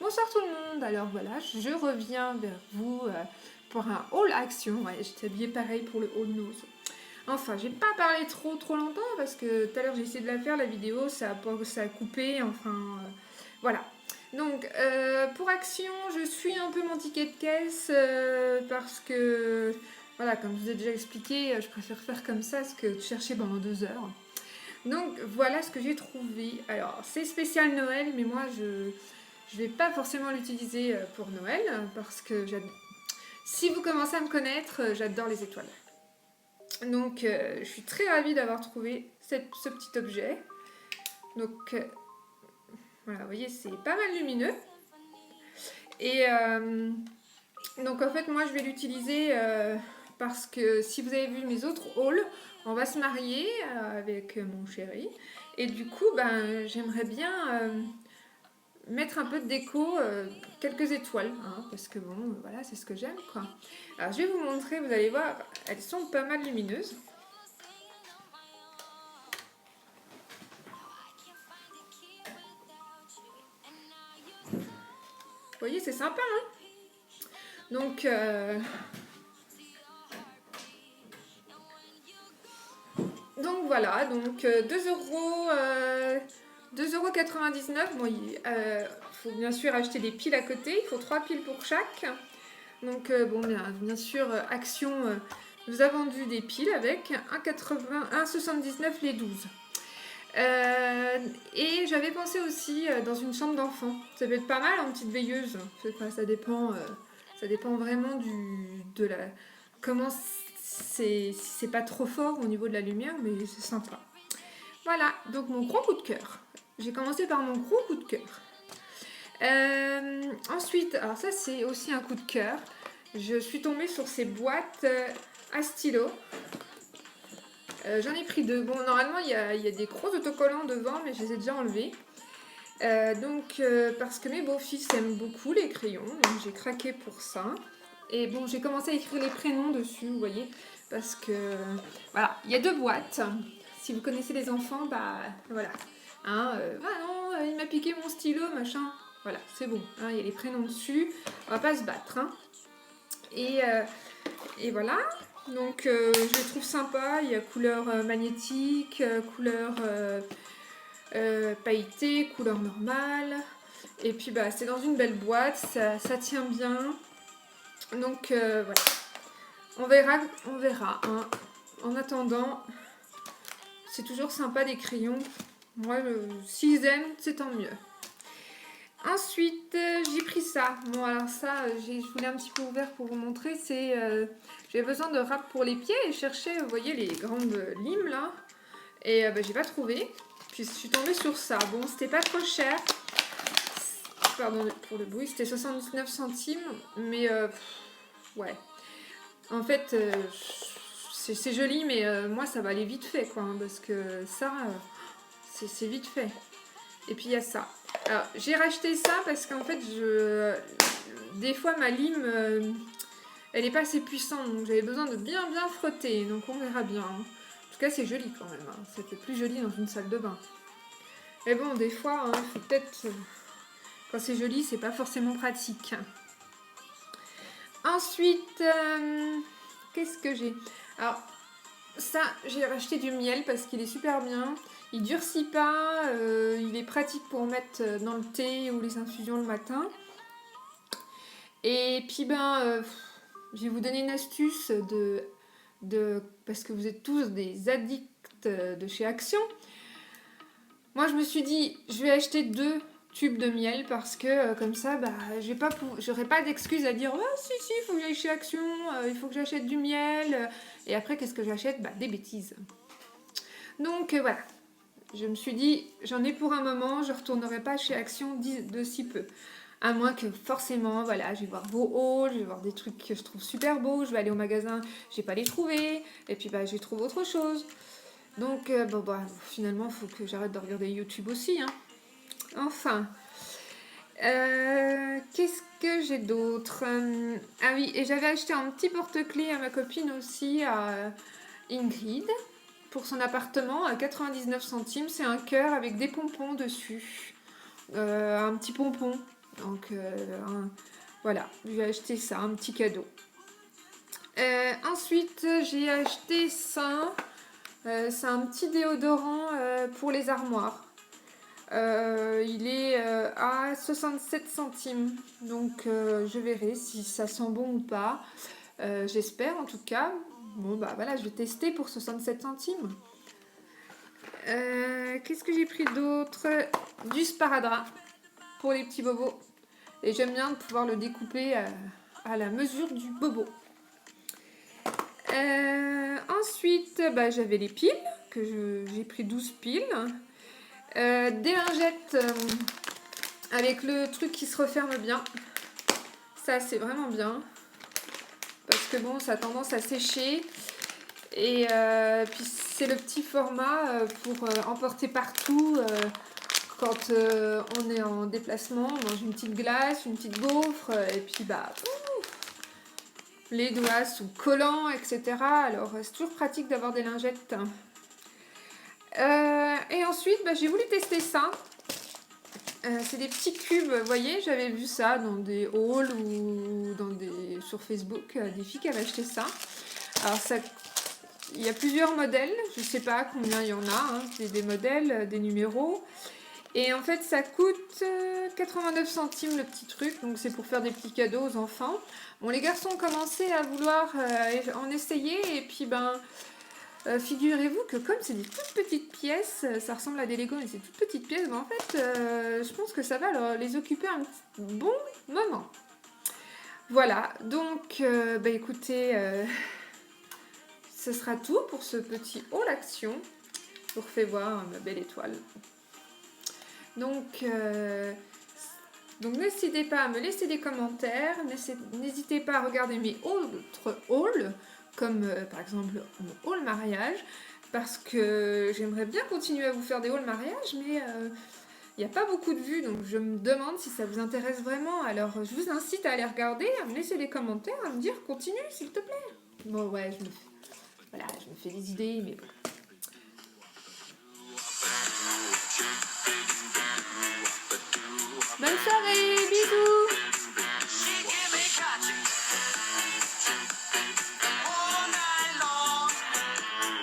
Bonsoir tout le monde, alors voilà, je reviens vers vous pour un haul action. Ouais, j'étais habillée pareil pour le haul nose. Enfin, j'ai pas parlé trop longtemps parce que tout à l'heure j'ai essayé de la faire, la vidéo, ça a coupé, enfin voilà. Donc pour action, je suis un peu mon ticket de caisse parce que voilà, comme je vous ai déjà expliqué, je préfère faire comme ça que de chercher pendant 2 heures. Donc voilà ce que j'ai trouvé. Alors c'est spécial Noël, mais moi je vais pas forcément l'utiliser pour Noël parce que si vous commencez à me connaître, j'adore les étoiles. Donc je suis très ravie d'avoir trouvé ce petit objet. Donc voilà, vous voyez, c'est pas mal lumineux. Et donc en fait, moi je vais l'utiliser parce que si vous avez vu mes autres hauls, on va se marier avec mon chéri. Et du coup, ben, j'aimerais bien mettre un peu de déco, quelques étoiles, hein, parce que bon, voilà, c'est ce que j'aime, quoi. Alors, je vais vous montrer, vous allez voir, elles sont pas mal lumineuses. Vous voyez, c'est sympa, hein. Donc voilà, donc 2,99 €. Bon, il faut bien sûr acheter des piles à côté, il faut 3 piles pour chaque. Donc bon, bien sûr, Action nous a vendu des piles avec 1,79 € les 12. Et j'avais pensé aussi dans une chambre d'enfant. Ça peut être pas mal en petite veilleuse. Enfin, ça dépend vraiment de la comment c'est pas trop fort au niveau de la lumière, mais c'est sympa. Voilà, donc mon gros coup de cœur. J'ai commencé par mon gros coup de cœur. Ensuite, alors ça c'est aussi un coup de cœur. Je suis tombée sur ces boîtes à stylo. J'en ai pris 2. Bon, normalement, il y a des gros autocollants devant, mais je les ai déjà enlevés. Parce que mes beaux-fils aiment beaucoup les crayons, donc j'ai craqué pour ça. Et bon, j'ai commencé à écrire les prénoms dessus, vous voyez, parce que, voilà, il y a 2 boîtes. Si vous connaissez les enfants, bah, voilà. Hein, ah non, il m'a piqué mon stylo, machin. Voilà, c'est bon, hein, il y a les prénoms dessus, on va pas se battre, hein. Et voilà. Donc je les trouve sympas, il y a couleur magnétique, couleur pailletée, couleur normale. Et puis bah c'est dans une belle boîte, ça tient bien. Donc voilà. On verra. Hein. En attendant, c'est toujours sympa des crayons. Moi, s'ils aiment, c'est tant mieux. Ensuite, j'ai pris ça. Bon, alors ça, je voulais un petit peu ouvert pour vous montrer. J'ai besoin de râpe pour les pieds et chercher, vous voyez, les grandes limes là. Et j'ai pas trouvé. Puis je suis tombée sur ça. Bon, c'était pas trop cher. Pardon pour le bruit, c'était 79 centimes. Mais ouais. En fait, c'est joli, mais moi ça va aller vite fait quoi. Hein, parce que ça, c'est vite fait. Et puis il y a ça. Alors j'ai racheté ça parce qu'en fait des fois ma lime elle est pas assez puissante, donc j'avais besoin de bien frotter, donc on verra bien. Hein. En tout cas c'est joli quand même, hein. C'était plus joli dans une salle de bain. Mais bon des fois il faut peut-être quand c'est joli c'est pas forcément pratique. Ensuite qu'est-ce que j'ai? Alors ça j'ai racheté du miel parce qu'il est super bien. Il durcit pas, il est pratique pour mettre dans le thé ou les infusions le matin. Et puis je vais vous donner une astuce parce que vous êtes tous des addicts de chez Action. Moi je me suis dit je vais acheter 2 tubes de miel parce que comme ça j'aurai pas d'excuse à dire oh si il faut que j'aille chez Action, il faut que j'achète du miel. Et après qu'est-ce que j'achète? Des bêtises. Donc voilà. Je me suis dit, j'en ai pour un moment, je ne retournerai pas chez Action de si peu. À moins que forcément, voilà, je vais voir vos hauls, je vais voir des trucs que je trouve super beaux, je vais aller au magasin, je vais pas les trouver, et puis je trouve autre chose. Donc, finalement, il faut que j'arrête de regarder YouTube aussi. Hein. Enfin, qu'est-ce que j'ai d'autre? Ah oui, et j'avais acheté un petit porte-clés à ma copine aussi, à Ingrid. Pour son appartement à 99 centimes, c'est un cœur avec des pompons dessus. Un petit pompon. Donc voilà, j'ai acheté ça, un petit cadeau. Ensuite, j'ai acheté ça. C'est un petit déodorant pour les armoires. Il est à 67 centimes. Donc je verrai si ça sent bon ou pas. J'espère en tout cas. Bon bah voilà, je vais tester pour 67 centimes. Qu'est-ce que j'ai pris d'autre? Du sparadrap pour les petits bobos. Et j'aime bien pouvoir le découper à la mesure du bobo. Ensuite, bah, j'avais les piles, que j'ai pris 12 piles. Des lingettes avec le truc qui se referme bien. Ça, c'est vraiment bien. Parce que bon, ça a tendance à sécher. Et puis, c'est le petit format pour emporter partout. Quand on est en déplacement, on mange une petite glace, une petite gaufre. Et puis, bah... les doigts sous collants, etc. Alors, c'est toujours pratique d'avoir des lingettes. Et ensuite, bah, j'ai voulu tester ça. C'est des petits cubes, vous voyez, j'avais vu ça dans des hauls ou sur Facebook, des filles qui avaient acheté ça. Alors, il y a plusieurs modèles, je ne sais pas combien il y en a, hein. C'est des modèles, des numéros. Et en fait, ça coûte 89 centimes le petit truc, donc c'est pour faire des petits cadeaux aux enfants. Bon, les garçons ont commencé à vouloir en essayer, et puis figurez-vous que comme c'est des toutes petites pièces, ça ressemble à des Lego, mais c'est toutes petites pièces, ben en fait, je pense que ça va les occuper un bon moment. Voilà, donc, bah écoutez, ce sera tout pour ce petit haul action. Je vous refais voir ma belle étoile. Donc n'hésitez pas à me laisser des commentaires, n'hésitez pas à regarder mes autres hauls, comme par exemple mon haul mariage, parce que j'aimerais bien continuer à vous faire des hauls mariage, mais il n'y a pas beaucoup de vues, donc je me demande si ça vous intéresse vraiment. Alors je vous incite à aller regarder, à me laisser des commentaires, à me dire continue s'il te plaît. Bon ouais, je me fais des idées, mais bon.